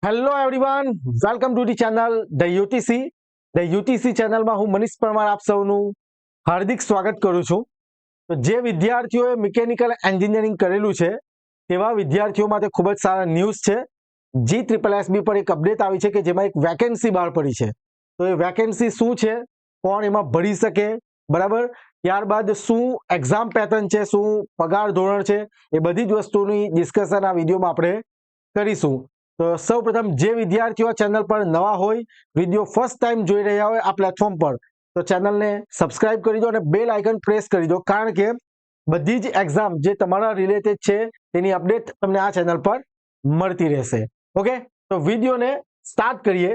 Hello everyone, welcome to the channel the UTC. The UTC ચેનલમાં હું મનીષ પરમાર આપ સૌનું હાર્દિક સ્વાગત કરું છું. તો જે વિદ્યાર્થીઓએ મિકેનિકલ એન્જિનિયરિંગ કરેલું છે તેવા વિદ્યાર્થીઓ માટે ખૂબ જ સારા ન્યૂઝ છે. GSSB પર એક અપડેટ આવી છે કે જેમાં એક વેકેન્સી બહાર પડી છે. તો એ વેકેન્સી શું છે, કોણ એમાં ભરી શકે, બરાબર, ત્યારબાદ શું એક્ઝામ પેટર્ન છે, શું પગાર ધોરણ છે, એ બધી જ વસ્તુની ડિસ્કશન આ વિડીયોમાં આપણે કરીશું. તો સૌ પ્રથમ જે વિદ્યાર્થીઓ ચેનલ પર નવા હોય, વિડીયો ફર્સ્ટ ટાઈમ જોઈ રહ્યા હોય આ પ્લેટફોર્મ પર, તો ચેનલને સબસ્ક્રાઇબ કરી દો અને બેલ આઇકન પ્રેસ કરી દો, કારણ કે બધી જ એક્ઝામ જે તમારા રિલેટેડ છે તેની અપડેટ તમને આ ચેનલ પર મળતી રહેશે. ઓકે, તો વિડીયોને સ્ટાર્ટ કરીએ.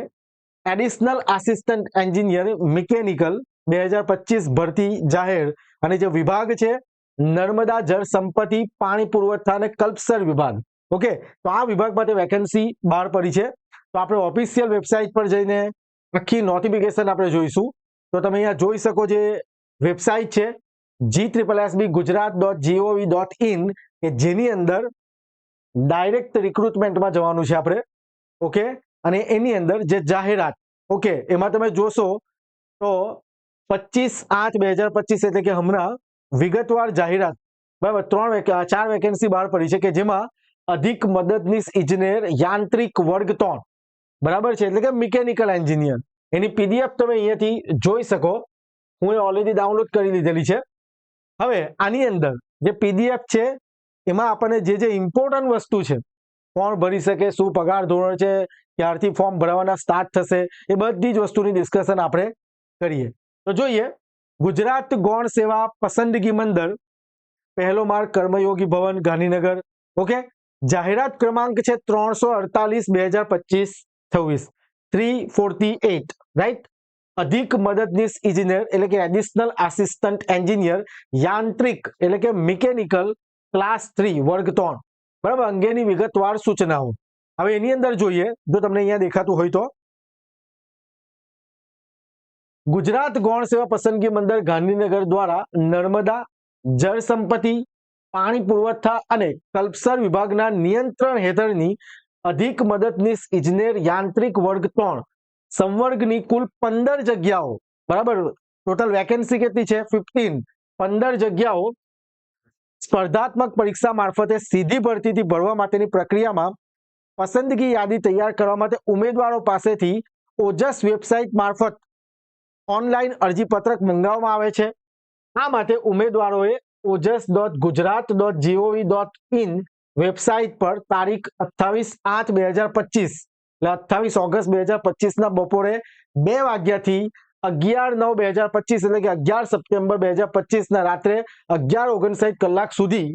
એડિશનલ આસિસ્ટન્ટ એન્જિનિયર મિકેનિકલ 2025 ભરતી જાહેર, અને જે વિભાગ છે નર્મદા જળ સંપત્તિ, પાણી પુરવઠા અને કલ્પસર વિભાગ. ઓકે, તો આ વિભાગ માટે વેકેન્સી બહાર પડી છે. તો આપણે ઓફિશિયલ વેબસાઇટ પર જઈને આખી નોટિફિકેશન આપણે જોઈશું. તો તમે અહીંયા જોઈ શકો, જે વેબસાઇટ છે GSSBgujarat.gov.in, કે જેની અંદર ડાયરેક્ટ રિક્રુટમેન્ટમાં જવાનું છે આપણે. ઓકે, અને એની અંદર જે જાહેરાત, ઓકે, એમાં તમે જોશો તો 25/8/2025 એટલે કે હમણાં વિગતવાર જાહેરાત, બરાબર, 4 વેકેન્સી બહાર પડી છે, કે જેમાં અધિક મદદનીશ ઇજનેર યાંત્રિક વર્ગ 3, બરાબર છે, એટલે કે મિકેનિકલ એન્જિનિયર. એની પીડીએફ તમે અહીંયાથી જોઈ શકો. હું એ ઓલરેડી ડાઉનલોડ કરી લીધેલી છે. હવે આની અંદર જે પીડીએફ છે એમાં આપણને જે ઇમ્પોર્ટન્ટ વસ્તુ છે, કોણ ભરી શકે, શું પગાર ધોરણ છે, ક્યારથી ફોર્મ ભરવાના સ્ટાર્ટ થશે, એ બધી જ વસ્તુની ડિસ્કશન આપણે કરીએ. તો જોઈએ, ગુજરાત ગૌણ સેવા પસંદગી મંડળ, પહેલો માર્ગ કર્મયોગી ભવન, ગાંધીનગર. ઓકે, જાહેરાત ક્રમાંક છે 348/2025 348, રાઈટ. અધિક મદદનીશ ઇજનેર એટલે કે એડિશનલ આસિસ્ટન્ટ એન્જિનિયર યાંત્રિક એટલે કે મિકેનિકલ ક્લાસ 3 વર્ગ 3, બરાબર, અંગેની વિગતવાર સૂચનાઓ. હવે એની અંદર જોઈએ, જો તમને અહીંયા દેખાતું હોય તો, ગુજરાત ગૌણ સેવા પસંદગી મંડળ ગાંધીનગર દ્વારા નર્મદા જળ સંપત્તિ, પાણી પુરવઠા અને કલ્પસર વિભાગના નિયંત્રણ હેઠળની અધિક મદદનીશ ઇજનેર યાંત્રિક વર્ગ 3 સંવર્ગની કુલ 15 જગ્યાઓ, બરાબર, ટોટલ વેકેન્સી કેટલી છે? 15. 15 જગ્યાઓ સ્પર્ધાત્મક પરીક્ષા મારફતે સીધી ભરતીથી ભરવા માટેની પ્રક્રિયામાં પસંદગી યાદી તૈયાર કરવા માટે ઉમેદવારો પાસેથી ઓજસ વેબસાઇટ મારફત ઓનલાઈન અરજીપત્રક મંગાવવામાં આવે છે. આ માટે ઉમેદવારોએ ojas.gujarat.gov.in વેબસાઇટ પર તારીખ 28/8/2025 એટલે 28 ઓગસ્ટ 2025 ના બપોરે 2 વાગ્યાથી 11/9/2025 એટલે કે 11 સપ્ટેમ્બર 2025 ના રાત્રે 11:59 કલાક સુધી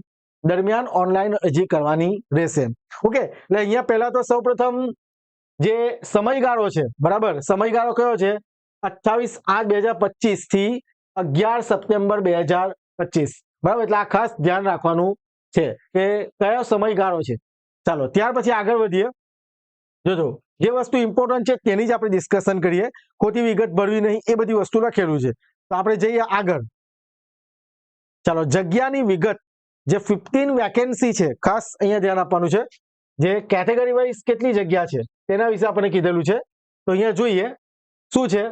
દરમિયાન ઓનલાઈન અરજી કરવાની રહેશે. ઓકે, એટલે અહીંયા પહેલા તો સૌપ્રથમ જે સમયગાળો છે, બરાબર, સમયગાળો કયો છે? 28/8/2025 થી 11 સપ્ટેમ્બર 2025, બરાબર. એટલે આ ખાસ ધ્યાન રાખવાનું છે કે કયો સમયગાળો છે. ચાલો ત્યાર પછી આગળ વધીએ. જોજો, જે વસ્તુ ઇમ્પોર્ટન્ટ છે તેની જ આપણે ડિસ્કશન કરીએ, ખોટી વિગત ભરવી નહીં, એ બધી વસ્તુ લખેલું છે. તો આપણે જઈએ આગળ. ચાલો, જગ્યાની વિગત, જે 15 વેકેન્સી છે, ખાસ અહીંયા ધ્યાન આપવાનું છે. જે કેટેગરી વાઇઝ કેટલી જગ્યા છે તેના વિશે આપણે કીધેલું છે. તો અહીંયા જોઈએ શું છે.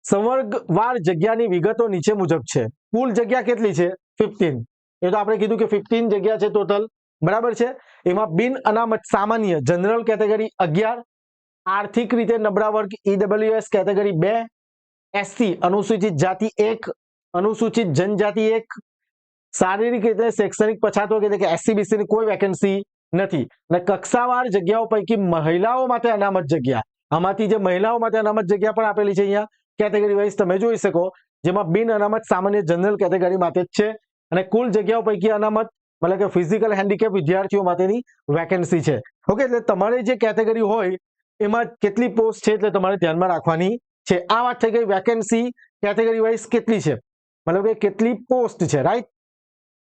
સંવર્ગવાર જગ્યાની વિગતો નીચે મુજબ છે. કુલ જગ્યા કેટલી છે? 15. એ તો આપણે કીધું કે 15 જગ્યા છે ટોટલ, બરાબર છે. એમાં બિન અનામત સામાન્ય જનરલ કેટેગરી 11, આર્થિક રીતે નબળા વર્ગ EWS કેટેગરી 2, SC અનુસૂચિત જાતિ 1, અનુસૂચિત જનજાતિ 1, શારીરિક રીતે શૈક્ષણિક પછાત વર્ગ એટલે કે SC BC ની કોઈ વેકેન્સી નથી. અને કક્ષાવાર જગ્યાઓ પૈકી મહિલાઓ માટે અનામત જગ્યા, આમાંથી જે મહિલાઓ માટે અનામત જગ્યા પણ આપેલી છે અહીંયા કેટેગરી વાઇઝ તમે જોઈ શકો, જેમાં બિન અનામત સામાન્ય જનરલ કેટેગરી માટે જ છે. અને કુલ જગ્યાઓ પૈકી અનામત મતલબ કે ફિઝિકલ હેન્ડીકેપ વિદ્યાર્થીઓ માટેની વેકેન્સી છે. ઓકે, એટલે તમારે જે કેટેગરી હોય એમાં કેટલી પોસ્ટ છે એટલે તમારે ધ્યાનમાં રાખવાની છે. આ વાત થઈ ગઈ વેકેન્સી કેટેગરી વાઇઝ કેટલી છે, મતલબ કે કેટલી પોસ્ટ છે, રાઈટ.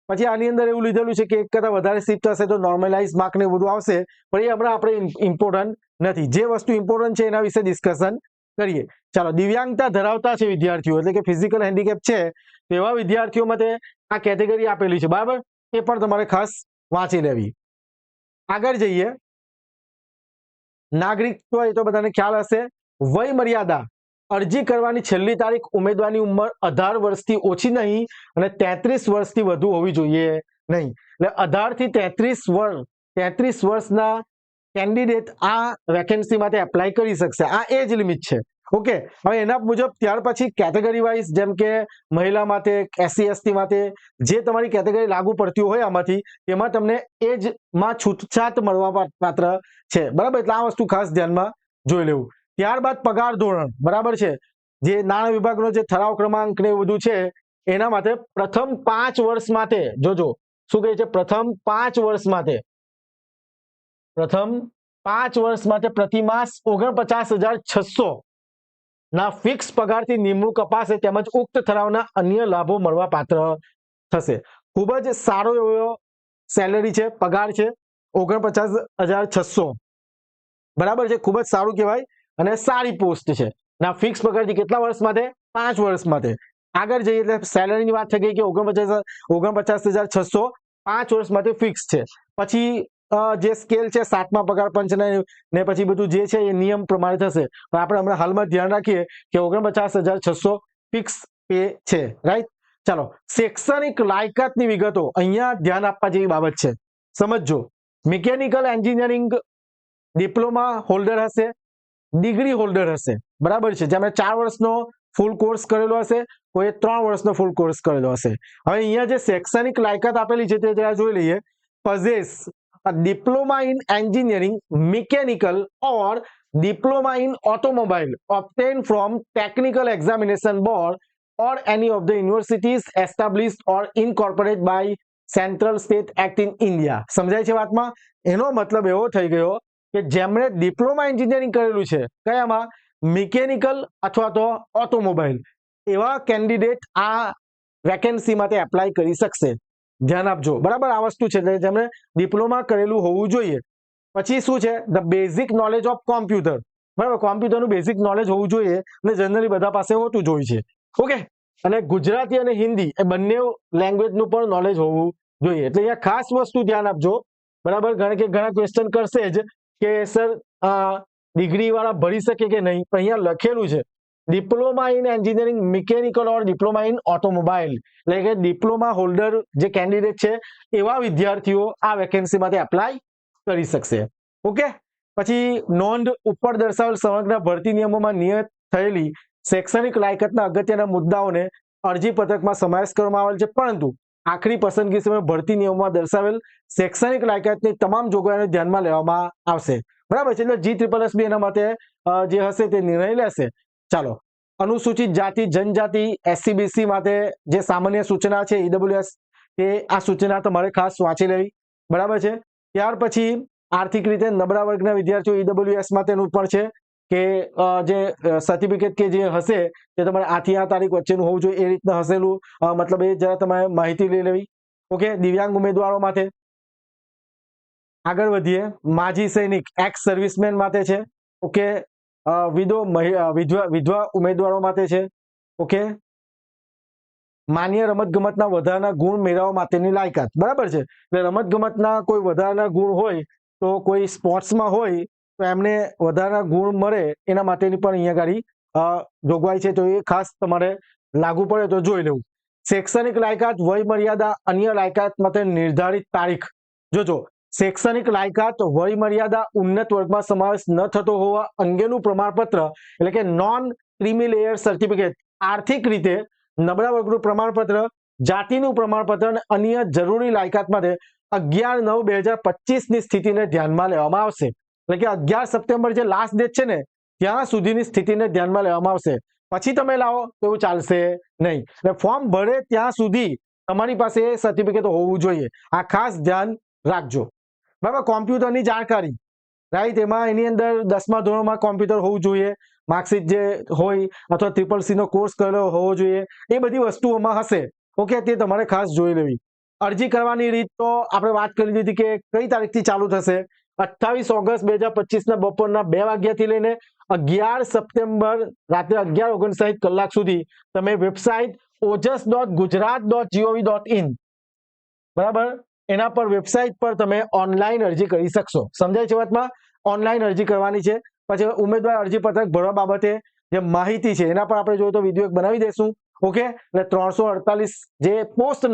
પછી આની અંદર એવું લીધેલું છે કે એક કરતા વધારે શિફ્ટ હશે તો નોર્મલાઇઝ માર્ક ને બધું આવશે, પણ એ હમણાં આપણે ઇમ્પોર્ટન્ટ નથી. જે વસ્તુ ઇમ્પોર્ટન્ટ છે એના વિશે ડિસ્કશન કરીએ. ચાલો, દિવ્યાંગતા ધરાવતા છે વિદ્યાર્થીઓ એટલે કે ફિઝિકલ હેન્ડીકેપ છે તેવા વિદ્યાર્થીઓ માટે આ કેટેગરી આપેલી છે, બરાબર. એ પણ તમારે ખાસ વાંચી લેવી. આગળ જઈએ. નાગરિકત્વ એ તો બધાને ખ્યાલ હશે. વય મર્યાદા, અરજી કરવાની છેલ્લી તારીખ ઉમેદવારની ઉંમર 18 વર્ષથી ઓછી નહીં અને 33 વર્ષથી વધુ હોવી જોઈએ નહીં. એટલે 18 થી 33 વર્ષના કેન્ડિડેટ આ વેકેન્સી માટે એપ્લાય કરી શકશે. આ એજ લિમિટ છે. ઓકે, હવે એના મુજબ ત્યાર પછી કેટેગરી વાઇઝ, જેમ કે મહિલા માટે, SC ST માટે જે તમારી કેટેગરી લાગુ પડતી હોય આમાંથી, તેમાં તમને એજમાં છૂટછાટ મળવા પાત્ર છે. બરાબર, એટલે આ વસ્તુ ખાસ ધ્યાનમાં જોઈ લેવું. ત્યારબાદ પગાર ધોરણ, બરાબર છે, જે નાણાં વિભાગનો જે ઠરાવ ક્રમાંક ને એવું બધું છે એના માટે પ્રથમ 5 વર્ષ માટે, જોજો શું કહે છે, પ્રથમ 5 વર્ષ માટે પ્રતિમાસ 49,600 ના ફિક્સ પગારથી નિમણૂક અપાશે, તેમજ ઉક્ત ઠરાવના અન્ય લાભો મળવા પાત્ર થશે. ખૂબ જ સારો એવો સેલેરી છે, પગાર છે 49,600. બરાબર છે, ખૂબ જ સારું કહેવાય અને સારી પોસ્ટ છે. ના ફિક્સ પગારથી કેટલા વર્ષ માટે? 5 વર્ષ માટે. આગળ જઈએ એટલે સેલેરીની વાત થઈ ગઈ કે 49,600 5 વર્ષ માટે ફિક્સ છે. પછી જે સ્કેલ છે 7મા પગાર પંચને ને પછી બધું જે છે એ નિયમ પ્રમાણે થશે. પણ આપણે હમણાં હાલમાં ધ્યાન રાખીએ કે 49,600 ફિક્સ પે છે. રાઈટ, ચાલો શૈક્ષણિક લાયકાતની વિગતો અહીંયા ધ્યાન આપવા જેવી બાબત છે. સમજો, મિકેનિકલ એન્જિનિયરિંગ ડિપ્લોમા હોલ્ડર હશે, ડિગ્રી હોલ્ડર હશે. બરાબર છે, જેમણે 4 વર્ષનો ફૂલ કોર્સ કરેલો હશે, કોઈ 3 વર્ષનો ફૂલ કોર્સ કરેલો હશે. હવે અહીંયા જે શૈક્ષણિક લાયકાત આપેલી છે તે જરા જોઈ લઈએ. possess a diploma in engineering, mechanical or diploma in automobile obtained from technical examination board or any of the universities established or incorporated by Central State Act in India. સમજાય છે વાતમાં? એનો મતલબ એવો થઈ ગયો કે જેમણે ડિપ્લોમા એન્જિનિયરિંગ કરેલું છે કયામાં? મિકેનિકલ અથવા તો ઓટોમોબાઈલ, એવા કેન્ડિડેટ આ વેકેન્સી માટે એપ્લાય કરી શકશે. ધ્યાન આપજો, બરાબર, આ વસ્તુ છે એટલે જેમણે ડિપ્લોમા કરેલું હોવું જોઈએ. પછી શું છે? The basic knowledge of computer. બરાબર, કોમ્પ્યુટરનું બેઝિક નોલેજ હોવું જોઈએ અને જનરલી બધા પાસે હોતું જ હોય છે. ઓકે, અને ગુજરાતી અને હિન્દી એ બંને લેંગ્વેજનું પણ નોલેજ હોવું જોઈએ. એટલે અહીંયા ખાસ વસ્તુ ધ્યાન આપજો. બરાબર, કારણ કે ઘણા ક્વેશ્ચન કરશે જ કે સર ડિગ્રી વાળા ભરી શકે કે નહીં, પણ અહીંયા લખેલું છે diploma in engineering mechanical or diploma in automobile, એટલે કે ડિપ્લોમા હોલ્ડર જે કેન્ડિડેટ છે એવા વિદ્યાર્થીઓ આ વેકેન્સી માટે એપ્લાય કરી શકશે. ઓકે, પછી નોંધ, ઉપર દર્શાવેલ સમગ્ર ભરતી નિયમોમાં નિયત થયેલી શૈક્ષણિક લાયકાતના અગત્યના મુદ્દાઓને અરજી પત્રકમાં સમાવેશ કરવામાં આવેલ છે, પરંતુ આખરી પસંદગી સમયે ભરતી નિયમોમાં દર્શાવેલ શૈક્ષણિક લાયકાતની તમામ જોગવાઈઓને ધ્યાનમાં લેવામાં આવશે. બરાબર છે, એટલે GSSB એના માટે જે હશે તે નિર્ણય લેશે. ચાલો, અનુસૂચિત જાતિ જનજાતિ SC BC માટે જે સામાન્ય સૂચના છે EWS, તે આ સૂચના તમારે ખાસ વાંચી લેવી. બરાબર છે. ત્યાર પછી આર્થિક રીતે નબળા વર્ગના વિદ્યાર્થીઓ EWS માટેનું પણ છે કે જે સર્ટિફિકેટ કે જે હશે તે તમારે આથી આ તારીખ વચ્ચેનું હોવું જોઈએ, એ રીતના હશેલું, મતલબ એ જરા તમારે માહિતી લઈ લેવી. ઓકે, દિવ્યાંગ ઉમેદવારો માટે આગળ વધીએ. માજી સૈનિક એક્સ સર્વિસમેન માટે છે. ઓકે, વિધવા ઉમેદવારો માટે છે. ઓકે, માન્ય રમતગમતના વધારાના ગુણ મેળવવા માટેની લાયકાત. બરાબર છે, એટલે રમતગમતના કોઈ વધારાના ગુણ હોય તો કોઈ સ્પોર્ટ્સમાં હોય તો એમને વધારાના ગુણ મળે એના માટેની પણ અહીંયા ગાડી જોગવાઈ છે, તો એ ખાસ તમારે લાગુ પડે તો જોઈ લેવું. શૈક્ષણિક લાયકાત, વય મર્યાદા, અન્ય લાયકાત માટે નિર્ધારિત તારીખ. જોજો, શૈક્ષણિક લાયકાત, વય મર્યાદા, ઉન્નત વર્ગમાં સમાવેશ ન થતો હોવા અંગેનું પ્રમાણપત્ર એટલે કે નોન ક્રીમી લેયર સર્ટિફિકેટ, આર્થિક રીતે નબળા વર્ગનું પ્રમાણપત્ર, જાતિનું પ્રમાણપત્ર અને અન્ય જરૂરી લાયકાત માટે 11/9/2025 ની સ્થિતિને ધ્યાનમાં લેવામાં આવશે. એટલે કે 11 સપ્ટેમ્બર જે લાસ્ટ ડેટ છે ને ત્યાં સુધીની સ્થિતિને ધ્યાનમાં લેવામાં આવશે. પછી તમે લાવો તો એવું ચાલશે નહીં. એટલે ફોર્મ ભરે ત્યાં સુધી તમારી પાસે સર્ટિફિકેટ હોવું જોઈએ. આ ખાસ ધ્યાન રાખજો. બરાબર, કોમ્પ્યુટરની જાણકારી, રાઈટ, એમાં એની અંદર 10મા ધોરણમાં કોમ્પ્યુટર હોવું જોઈએ, માર્કશીટ જે હોય અથવા CCC નો કોર્સ કરેલો હોવો જોઈએ, એ બધી વસ્તુઓમાં હશે. ઓકે, તે તમારે ખાસ જોઈ લેવી. અરજી કરવાની રીત તો આપણે વાત કરી દીધી કે કઈ તારીખથી ચાલુ થશે. 28 ઓગસ્ટ 2025 ના બપોરના 2 વાગ્યાથી લઈને 11 સપ્ટેમ્બર રાત્રે 11:59 કલાક સુધી તમે વેબસાઇટ ojas.gujarat.gov.in, બરાબર, એના પર વેબસાઇટ પર તમે ઓનલાઈન અરજી કરી શકશો. સમજાય છે વાતમાં? ઓનલાઈન અરજી કરવાની છે. પછી ઉમેદવાર અરજીપત્રક ભરવા બાબતે જે માહિતી છે એના પર આપણે જોઈએ તો વિડીયો એક બનાવી દઈશું. ઓકે, એટલે 348 જે પોસ્ટ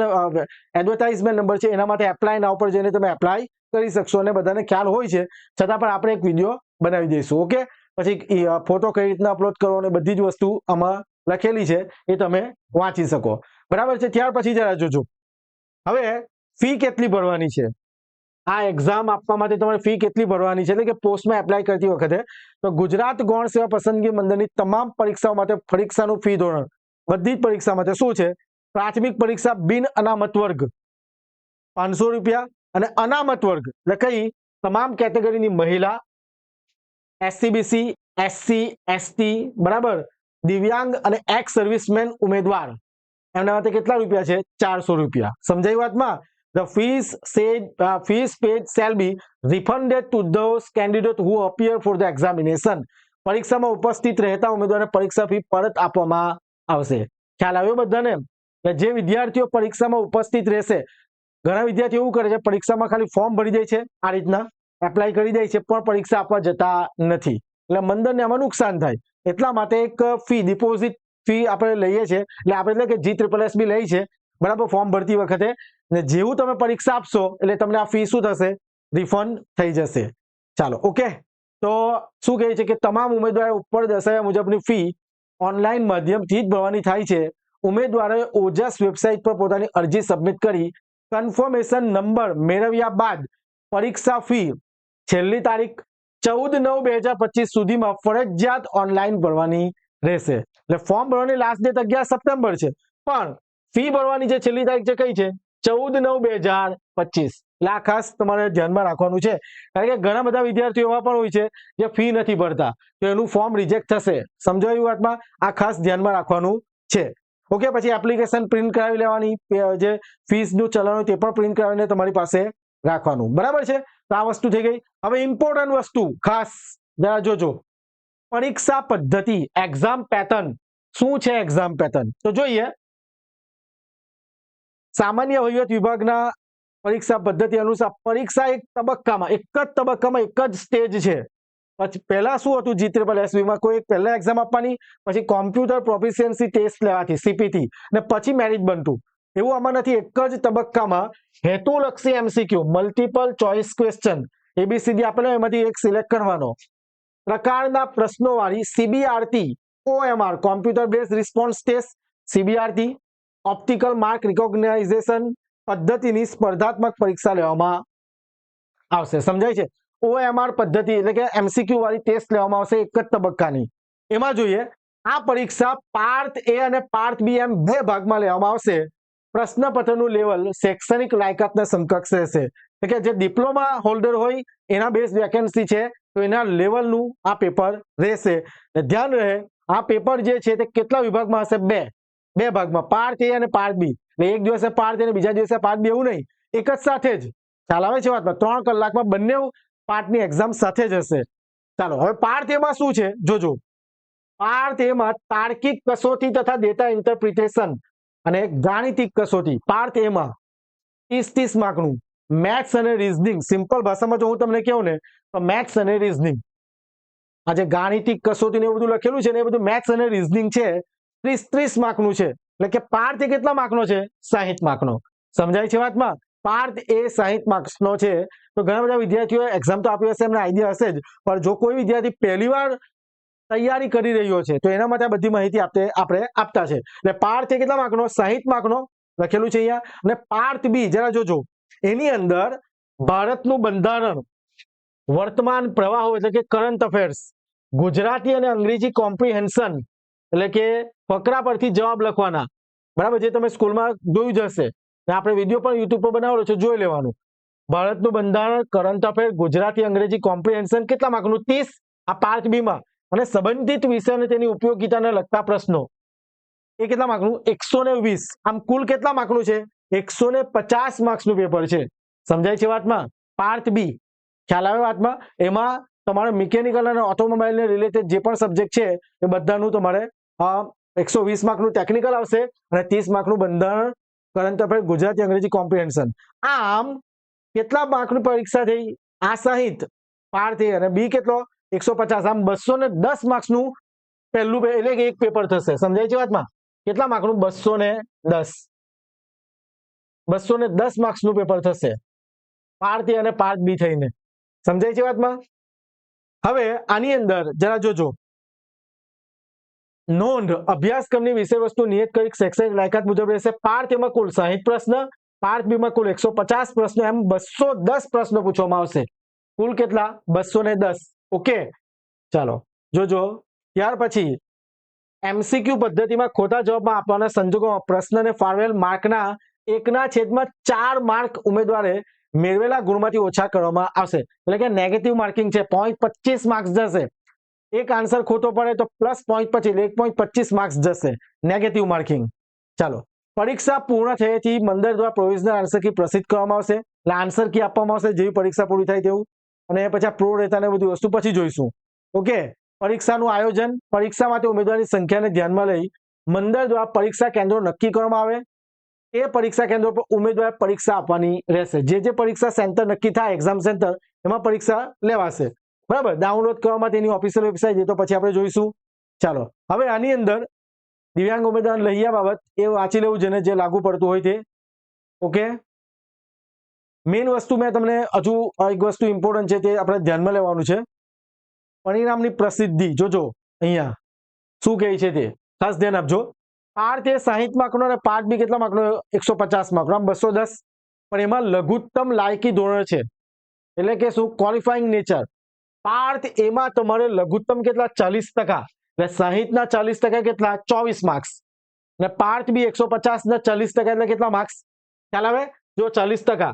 એડવર્ટાઇઝમેન્ટ નંબર છે એના માટે એપ્લાય નાવ પર જઈને તમે એપ્લાય કરી શકશો અને બધાને ખ્યાલ હોય છે છતાં પણ આપણે એક વિડીયો બનાવી દઈશું. ઓકે, પછી ફોટો કઈ રીતના અપલોડ કરવો અને બધી જ વસ્તુ આમાં લખેલી છે એ તમે વાંચી શકો. બરાબર છે. ત્યાર પછી જરા જોજો હવે ફી કેટલી ભરવાની છે. આ એક્ઝામ આપવા માટે તમારે ફી કેટલી ભરવાની છે, એટલે કે પોસ્ટમાં એપ્લાય કરતી વખતે તો ગુજરાત ગૌણ સેવા પસંદગી મંડળની તમામ પરીક્ષાઓ માટે પરીક્ષાનું ફી ધોરણ બધી જ પરીક્ષા માટે શું છે? પ્રાથમિક પરીક્ષા બિન અનામત વર્ગ 500 રૂપિયા અને અનામત વર્ગ એટલે કઈ તમામ કેટેગરીની મહિલા, SC/BC, SC, ST, બરાબર, દિવ્યાંગ અને એક્સ સર્વિસમેન ઉમેદવાર એમના માટે કેટલા રૂપિયા છે? 400 રૂપિયા. સમજાઈ વાતમાં? The fees paid shall be refunded to those candidates who appear for the examination. પરીક્ષામાં ઉપસ્થિત રહેતા ઉમેદવારને પરીક્ષા ફી પરત આપવામાં આવશે. ખ્યાલ આવ્યો બધાને? જે વિદ્યાર્થીઓ પરીક્ષામાં ઉપસ્થિત રહેશે, ઘણા વિદ્યાર્થીઓ એવું કરે છે પરીક્ષામાં ખાલી ફોર્મ ભરી દે છે, આ રીતના એપ્લાય કરી દે છે પણ પરીક્ષા આપવા જતા નથી, એટલે મંડળને આમાં નુકસાન થાય. એટલા માટે એક ફી ડિપોઝિટ ફી આપણે લઈએ છીએ, એટલે આપણે એટલે કે GSSB લઈ છે, બરાબર, ફોર્મ ભરતી વખતે. ને જેવું તમે પરીક્ષા આપશો એટલે તમને આ ફી શું થશે? રિફંડ થઈ જશે. ચાલો, ઓકે. તો શું કહે છે કે તમામ ઉમેદવારો ઉપર દર્શાવ્યા મુજબની ફી ઓનલાઈન માધ્યમથી જ ભરવાની થાય છે. ઉમેદવારોએ ઓજસ વેબસાઇટ પર પોતાની અરજી સબમિટ કરી કન્ફર્મેશન નંબર મેળવ્યા બાદ પરીક્ષા ફી છેલ્લી તારીખ 14/9/2025 સુધીમાં ફરજિયાત ઓનલાઈન ભરવાની રહેશે. એટલે ફોર્મ ભરવાની લાસ્ટ ડેટ 11 સપ્ટેમ્બર છે, પણ ફી ભરવાની જે છેલ્લી તારીખ છે કઈ છે? 14/9/2025. એટલે આ ખાસ તમારે ધ્યાનમાં રાખવાનું છે, કારણ કે ઘણા બધા વિદ્યાર્થીઓ એવા પણ હોય છે જે ફી નથી ભરતા, તો એનું ફોર્મ રિજેક્ટ થશે. સમજાયું વાતમાં? આ ખાસ ધ્યાનમાં રાખવાનું છે. ઓકે, પછી એપ્લિકેશન પ્રિન્ટ કરાવી લેવાની, જે ફીસનું ચલણ હોય તે પણ પ્રિન્ટ કરાવીને તમારી પાસે રાખવાનું. બરાબર છે? તો આ વસ્તુ થઈ ગઈ. હવે ઇમ્પોર્ટન્ટ વસ્તુ ખાસ જરા જોજો, પરીક્ષા પદ્ધતિ, એક્ઝામ પેટર્ન. શું છે એક્ઝામ પેટર્ન? તો જોઈએ. સામાન્ય વહીવટ વિભાગના પરીક્ષા પદ્ધતિ અનુસાર પરીક્ષા એક જ તબક્કામાં એક જ સ્ટેજ છે. પછી પહેલા શું હતું? GSSB માં કોઈ પહેલા એક્ઝામ આપવાની, પછી કોમ્પ્યુટર પ્રોફિશિયન્સી ટેસ્ટ લેવાથી CPT, અને પછી મેરિટ બનતું. એવું આમાં નથી. એક જ તબક્કામાં હેતુલક્ષી MCQ, multiple choice question, ABCD આપેલો એમાંથી એક સિલેક્ટ કરવાનો, પ્રકારના પ્રશ્નોવાળી CBRT, OMR computer base response test, CBRT, optical mark recognition પદ્ધતિની સ્પર્ધાત્મક પરીક્ષા લેવામાં આવશે. સમજાય છે? OMR પદ્ધતિ એટલે કે MCQ વાળી ટેસ્ટ લેવામાં આવશે એક જ તબક્કાની. એમાં જોઈએ આ પરીક્ષા પાર્ટ A અને પાર્ટ B એમ બે ભાગમાં લેવામાં આવશે. પ્રશ્નપત્રનું લેવલ શૈક્ષણિક લાયકાતના સમકક્ષ રહેશે, એટલે કે જે ડિપ્લોમા હોલ્ડર હોય એના બેઝ વેકેન્સી છે તો એના લેવલનું આ પેપર રહેશે. ધ્યાન રહે, આ પેપર જે છે તે કેટલા વિભાગમાં હશે? બે ભાગમાં, પાર્ટ A અને પાર્ટ B. એટલે એક દિવસે પાર્ટ A અને બીજા દિવસે પાર્ટ B એવું નહીં, એક જ સાથે જ. ખ્યાલ આવે છે વાતમાં? 3 કલાકમાં બંને પાર્ટની એક્ઝામ સાથે જ હશે. ચાલો, હવે પાર્ટ A માં શું છે જોજો. પાર્ટ A માં તાર્કિક કસોટી તથા ડેટા ઇન્ટરપ્રિટેશન અને ગાણિતિક કસોટી. પાર્ટ A માં 30 માર્કનું મેથ્સ અને રીઝનિંગ. સિમ્પલ ભાષામાં જો હું તમને કહું ને તો મેથ્સ અને રીઝનિંગ, આ જે ગાણિતિક કસોટી ને એવું બધું લખેલું છે ને એ બધું મેથ્સ અને રીઝનિંગ છે, 30 માર્કનું છે. એટલે કે પાર્ટ A કેટલા માર્કનો છે? 60 માર્કનો. સમજાય છે વાતમાં? પાર્ટ A 60 માર્ક્સનો છે. તો ઘણા બધા વિદ્યાર્થીઓ એક્ઝામ તો આપી હશે, એમને આઈડિયા હશે જ, પણ જો કોઈ વિદ્યાર્થી પહેલી વાર તૈયારી કરી રહ્યો છે તો એના માટે આ બધી માહિતી આપણે આપતા છે. એટલે પાર્ટ A કેટલા માર્કનો? 60 માર્કનો લખેલું છે અહીંયા. અને પાર્ટ B જરા જોજો, એની અંદર ભારતનું બંધારણ, વર્તમાન પ્રવાહો એટલે કે કરંટ અફેર્સ, ગુજરાતી અને અંગ્રેજી કોમ્પ્રિહેન્શન એટલે કે ફકરા પરથી જવાબ લખવાના, બરાબર, જે તમે સ્કૂલમાં જોયું જ હશે, આપણે વિડીયો પણ યુટ્યુબ પર બનાવેલો છે, જોઈ લેવાનું. ભારતનું બંધારણ, કરંટ અફેર, ગુજરાતી અંગ્રેજી કોમ્પ્રિહેન્શન કેટલા માર્કનું? 30 આ પાર્ટ B માં. અને સંબંધિત વિષય અને તેની ઉપયોગિતાને લગતા પ્રશ્નો એ કેટલા માર્કનું? 120. આમ કુલ કેટલા માર્કનું છે? 150 માર્ક્સનું પેપર છે. સમજાય છે વાતમાં? Part B. ખ્યાલ આવે વાતમાં? એમાં તમારે મિકેનિકલ અને ઓટોમોબાઈલને રિલેટેડ જે પણ સબ્જેક્ટ છે એ બધાનું તમારે 120 માર્કનું ટેકનિકલ આવશે અને 30 માર્કનું બંધારણ, કરંટ અફેર, ગુજરાતી અંગ્રેજી કોમ્પ્રિહેન્શન. આમ કેટલા માર્કની પરીક્ષા થઈ? આ 60. પાર્ટ એ અને બી કેટલો 150. આમ 210 માર્ક્સનું પહેલું એટલે કે એક પેપર થશે. સમજાય છે વાતમાં? કેટલા માર્કનું? 210 માર્ક્સનું પેપર થશે પાર્ટ એ અને પાર્ટ બી થઈને. સમજાય છે વાતમાં? હવે આની અંદર જરા જોજો, નોંધ અભ્યાસક્રમની વિષય વસ્તુ નિયત કરી શૈક્ષણિક લાયકાત મુજબ રહેશે. પાર્ટ એમાં કુલ 60 પ્રશ્ન, પાર્ટ બી માં કુલ 150 પ્રશ્નો, એમ 210 પ્રશ્નો પૂછવામાં આવશે. કુલ કેટલા? 210. ઓકે, ચાલો જોજો. ત્યાર પછી એમસીક્યુ પદ્ધતિમાં ખોટા જવાબમાં આપવાના સંજોગોમાં પ્રશ્નને ફાળવેલ માર્કના 1/4 માર્ક ઉમેદવારે મેળવેલા ગુણમાંથી ઓછા કરવામાં આવશે. એટલે કે નેગેટિવ માર્કિંગ છે, 0.25 માર્ક્સ જશે. એક આન્સર ખોટો પડે તો પ્લસ 1.25 માર્ક્સ જશે, નેગેટિવ માર્કિંગ. ચાલો, પરીક્ષા પૂર્ણ થયેથી મંડળ દ્વારા પ્રોવિઝનલ આન્સર કી પ્રસિદ્ધ કરવામાં આવશે. એટલે આન્સર કી આપવામાં આવશે જેવી પરીક્ષા પૂરી થાય તેવું. અને પછી આ પ્રો રહેતા ને બધી વસ્તુ પછી જોઈશું. ઓકે, પરીક્ષાનું આયોજન, પરીક્ષા માટે ઉમેદવારની સંખ્યાને ધ્યાનમાં લઈ મંડળ દ્વારા પરીક્ષા કેન્દ્રો નક્કી કરવામાં આવે. એ પરીક્ષા કેન્દ્રો પર ઉમેદવારે પરીક્ષા આપવાની રહેશે. જે પરીક્ષા સેન્ટર નક્કી થાય, એક્ઝામ સેન્ટર, એમાં પરીક્ષા લેવાશે. બરાબર, ડાઉનલોડ કરવા માટે એની ઓફિશિયલ વેબસાઇટ એ તો પછી આપણે જોઈશું. ચાલો, હવે આની અંદર દિવ્યાંગ ઉમેદવાર લહિયા બાબત એ વાંચી લેવું જેને જે લાગુ પડતું હોય તે. ઓકે, મેઇન વસ્તુ મેં તમને હજુ એક વસ્તુ ઇમ્પોર્ટન્ટ છે તે આપણે ધ્યાનમાં લેવાનું છે. પરિણામની પ્રસિદ્ધિ જોજો, અહીંયા શું કહે છે તે ખાસ ધ્યાન આપજો. પાર્ટ એ 60 માર્કનો અને પાર્ટ બી કેટલા માર્કનો? 150 માર્કનો, આમ 210. પણ એમાં લઘુત્તમ લાયકી ધોરણ છે, એટલે કે શું? Qualifying nature. પાર્ટ એમાં તમારે લઘુત્તમ કેટલા? 40%. એટલે 60 ના 40% કેટલા? 24 માર્ક્સ. અને પાર્ટ બી 150 ના 40% એટલે કેટલા માર્ક્સ? ખ્યાલ આવે? જો 40%.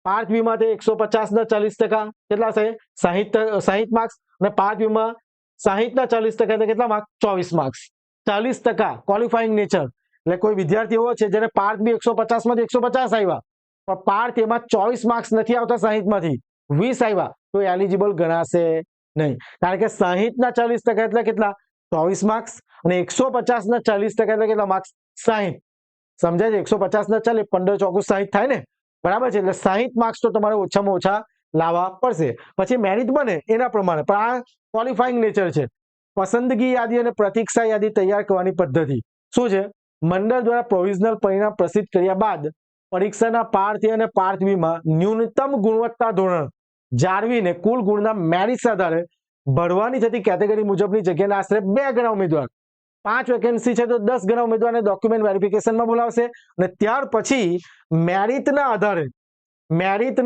પાર્ટ બી માં 150 ના 40% કેટલા છે? 60 માર્ક્સ. અને પાર્ટ બી માં 60 ના 40% એટલે કેટલા માર્ક્સ? 24 માર્ક્સ. 40% qualifying nature. એટલે કોઈ વિદ્યાર્થી એવો છે જેને પાર્ટ બી 150 માંથી 150 આવ્યા, પણ પાર્ટ એમાં 24 માર્ક્સ નથી આવતા, 60 માંથી 20 આવ્યા, તો એલિજિબલ ગણાશે નહીં. કારણ કે 60 ના 40% એટલે કેટલા? 24 માર્ક્સ. અને 150 ના 40% એટલે કેટલા માર્ક્સ? 60. સમજાય છે? 150 ના 40, 15 ચોકુ 60 થાય ને, બરાબર છે? એટલે 60 માર્ક્સ તો તમારે ઓછામાં ઓછા લાવવા પડશે. પછી મેરિટ બને એના પ્રમાણે, પણ આ ક્વોલિફાઈંગ નેચર છે. પસંદગી યાદી અને પ્રતીક્ષા યાદી તૈયાર કરવાની પદ્ધતિ શું છે? મંડળ દ્વારા પ્રોવિઝનલ પરિણામ પ્રસિદ્ધ કર્યા બાદ પરીક્ષાના પાર્ટ એ અને પાર્ટ બી માં ન્યૂનતમ ગુણવત્તા ધોરણ જાળવીને કુલ ગુણના મેરિટ આધારે ભરવાની થતી કેટેગરી મુજબની જગ્યાના આશરે 2 ગણા ઉમેદવાર, 5 વેકેન્સી છે તો 10 ગણા ઉમેદવારને ડોક્યુમેન્ટ વેરિફિકેશનમાં બોલાવશે. અને ત્યાર પછી મેરિટના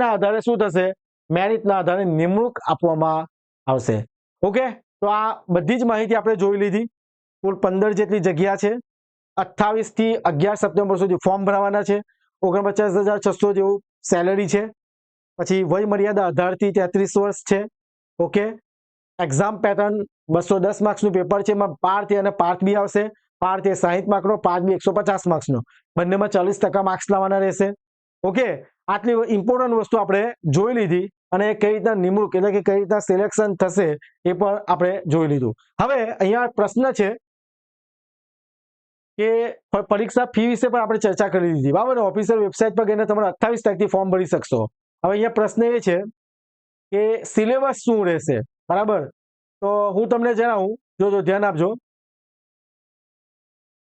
આધારે શું થશે? મેરિટના આધારે નિમણૂક આપવામાં આવશે. ઓકે, તો આ બધી જ માહિતી આપણે જોઈ લીધી. કુલ 15 જેટલી જગ્યા છે. 28 થી 11 સપ્ટેમ્બર સુધી ફોર્મ ભરાવાના છે. 49,600 જેવું સેલેરી છે. પછી વય મર્યાદા 18 થી 33 વર્ષ છે. ઓકે, એક્ઝામ પેટર્ન 210 માર્ક્સનું પેપર છે. એમાં પાર્ટ એ અને પાર્ટ બી આવશે. પાર્ટ એ 60 માર્કનો, પાર્ટ બી 150 માર્ક્સનો. બંનેમાં 40% માર્ક્સ લાવવાના રહેશે. ઓકે, આટલી ઇમ્પોર્ટન્ટ વસ્તુ આપણે જોઈ લીધી. અને કઈ રીતના નિમણૂક એટલે કે કઈ રીતના સિલેક્શન થશે એ પણ આપણે જોઈ લીધું. હવે અહીંયા પ્રશ્ન છે કે પરીક્ષા ફી વિશે પણ આપણે ચર્ચા કરી દીધી, બરાબર? ઓફિશિયલ વેબસાઇટ પર જઈને તમે 28 તારીખથી ફોર્મ ભરી શકશો. હવે અહીંયા પ્રશ્ન એ છે કે સિલેબસ શું રહેશે, બરાબર? તો હું તમને જણાવું, જોજો ધ્યાન આપજો.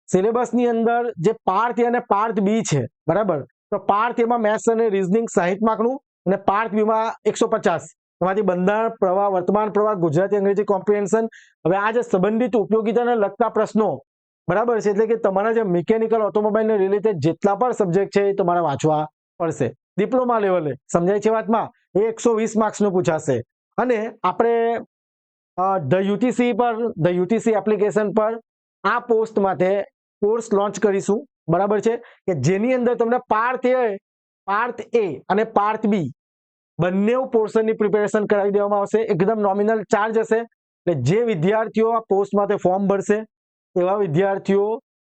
સિલેબસની અંદર જે પાર્ટ એ અને પાર્ટ બી છે, બરાબર? તો પાર્ટ એમાં મેથ્સ અને રીઝનિંગ 60 માર્કનું અને પાર્ટ બી માં 150. એમાંથી બંધારણ, પ્રવાહ, વર્તમાન પ્રવાહ, ગુજરાતી અંગ્રેજી કોમ્પ્રિહેન્શન. હવે આ જે સંબંધિત ઉપયોગિતાને લગતા પ્રશ્નો, બરાબર છે, એટલે કે તમારા જે મિકેનિકલ ઓટોમોબાઈલને રિલેટેડ જેટલા પણ સબ્જેક્ટ છે એ તમારે વાંચવા પડશે ડિપ્લોમા લેવલે. સમજાય છે વાતમાં? એ 120 માર્ક્સનું પૂછાશે. અને આપણે ધ યુટીસી એપ્લિકેશન પર આ પોસ્ટ માટે કોર્સ લોન્ચ કરીશું, બરાબર છે, કે જેની અંદર તમને પાર્ટ એ અને પાર્ટ બી બંને પોર્શનની પ્રિપેરેશન કરાવી દેવામાં આવશે. એકદમ નોમિનલ ચાર્જ હશે. એટલે જે વિદ્યાર્થીઓ આ પોસ્ટ માટે ફોર્મ ભરશે એવા વિદ્યાર્થીઓ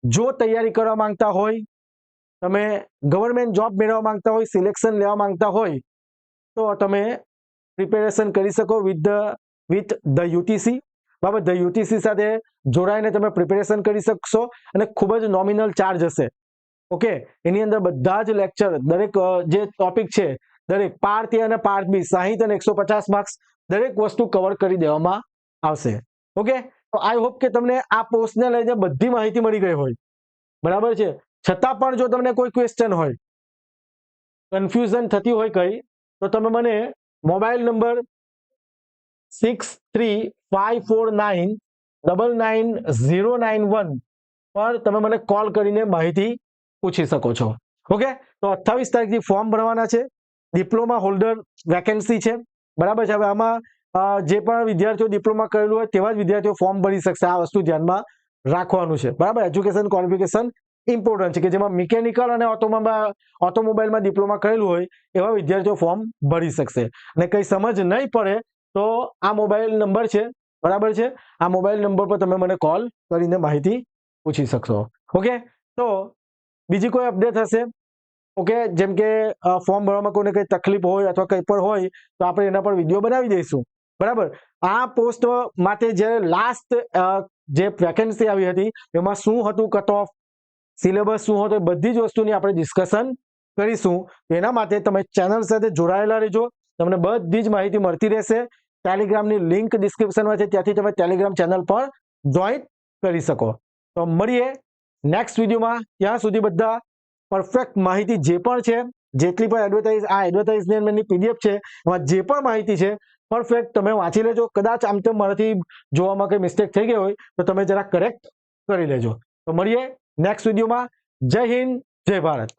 જો તૈયારી કરવા માંગતા હોય, તમે ગવર્મેન્ટ જોબ મેળવવા માંગતા હોય, સિલેક્શન લેવા માંગતા હોય, તો તમે પ્રિપેરેશન કરી શકો વિથ ધ યુટીસી. બરાબર, ધ યુટીસી સાથે જોડાઈને તમે પ્રિપેરેશન કરી શકશો. અને ખૂબ જ નોમિનલ ચાર્જ હશે. ઓકે, એની અંદર બધા જ લેક્ચર, દરેક જે ટોપિક છે દરેક પાર્ટ એ અને પાર્ટ બી 60 અને 150 માર્ક્સ દરેક વસ્તુ કવર કરી દેવામાં આવશે. ઓકે, તો આઈ હોપ કે તમને આ પોસ્ટને લઈને બધી માહિતી મળી ગઈ હોય. બરાબર છે. છતાં પણ જો તમને કોઈ ક્વેશ્ચન હોય, કન્ફ્યુઝન થતી હોય કઈ, તો તમે મને મોબાઈલ નંબર 6354999091 પર તમે મને કોલ કરીને માહિતી પૂછી શકો છો. ઓકે, તો 28 તારીખથી ફોર્મ ભરવાના છે. ડિપ્લોમા હોલ્ડર વેકેન્સી છે. બરાબર છે. હવે આમાં જે પણ વિદ્યાર્થીઓ ડિપ્લોમા કરેલું હોય તેવા જ વિદ્યાર્થીઓ ફોર્મ ભરી શકશે. આ વસ્તુ ધ્યાનમાં રાખવાનું છે. બરાબર, એજ્યુકેશન ક્વોલિફિકેશન ઇમ્પોર્ટન્ટ છે કે જેમાં મિકેનિકલ અને ઓટોમોબાઈલમાં ડિપ્લોમા કરેલું હોય એવા વિદ્યાર્થીઓ ફોર્મ ભરી શકશે. અને કંઈ સમજ નહીં પડે તો આ મોબાઈલ નંબર છે. બરાબર છે. આ મોબાઈલ નંબર પર તમે મને કોલ કરીને માહિતી પૂછી શકશો. ઓકે, તો બીજી કોઈ અપડેટ હશે, ઓકે, જેમ કે ફોર્મ ભરવામાં કોઈને કંઈ તકલીફ હોય અથવા કંઈ પણ હોય તો આપણે એના પર વિડીયો બનાવી દઈશું. બરાબર, આ પોસ્ટ માટે જે લાસ્ટ જે વેકેન્સી આવી હતી એમાં શું હતું કટ ઓફ, સિલેબસ શું હતો, બધી જ વસ્તુની આપણે ડિસ્કશન કરીશું. એના માટે તમે ચેનલ સાથે જોડાયેલા રહેજો. તમને બધી જ માહિતી મળતી રહેશે. ટેલિગ્રામની લિંક ડિસ્ક્રિપ્શનમાં છે, ત્યાંથી તમે ટેલિગ્રામ ચેનલ પર જોઈન કરી શકો. તો મળીએ નેક્સ્ટ વિડીયોમાં. ત્યાં સુધી બધા પરફેક્ટ માહિતી જે પણ છે, જેટલી પણ એડવર્ટાઇઝમેન્ટની પીડીએફ છે, એમાં જે પણ માહિતી છે પરફેક્ટ તમે વાંચી લેજો. કદાચ આમ તો મારાથી જોવામાં કંઈ મિસ્ટેક થઈ ગઈ હોય તો તમે જરા કરેક્ટ કરી લેજો. તો મળીએ નેક્સ્ટ વિડીયોમાં. જય હિન્દ, જય ભારત.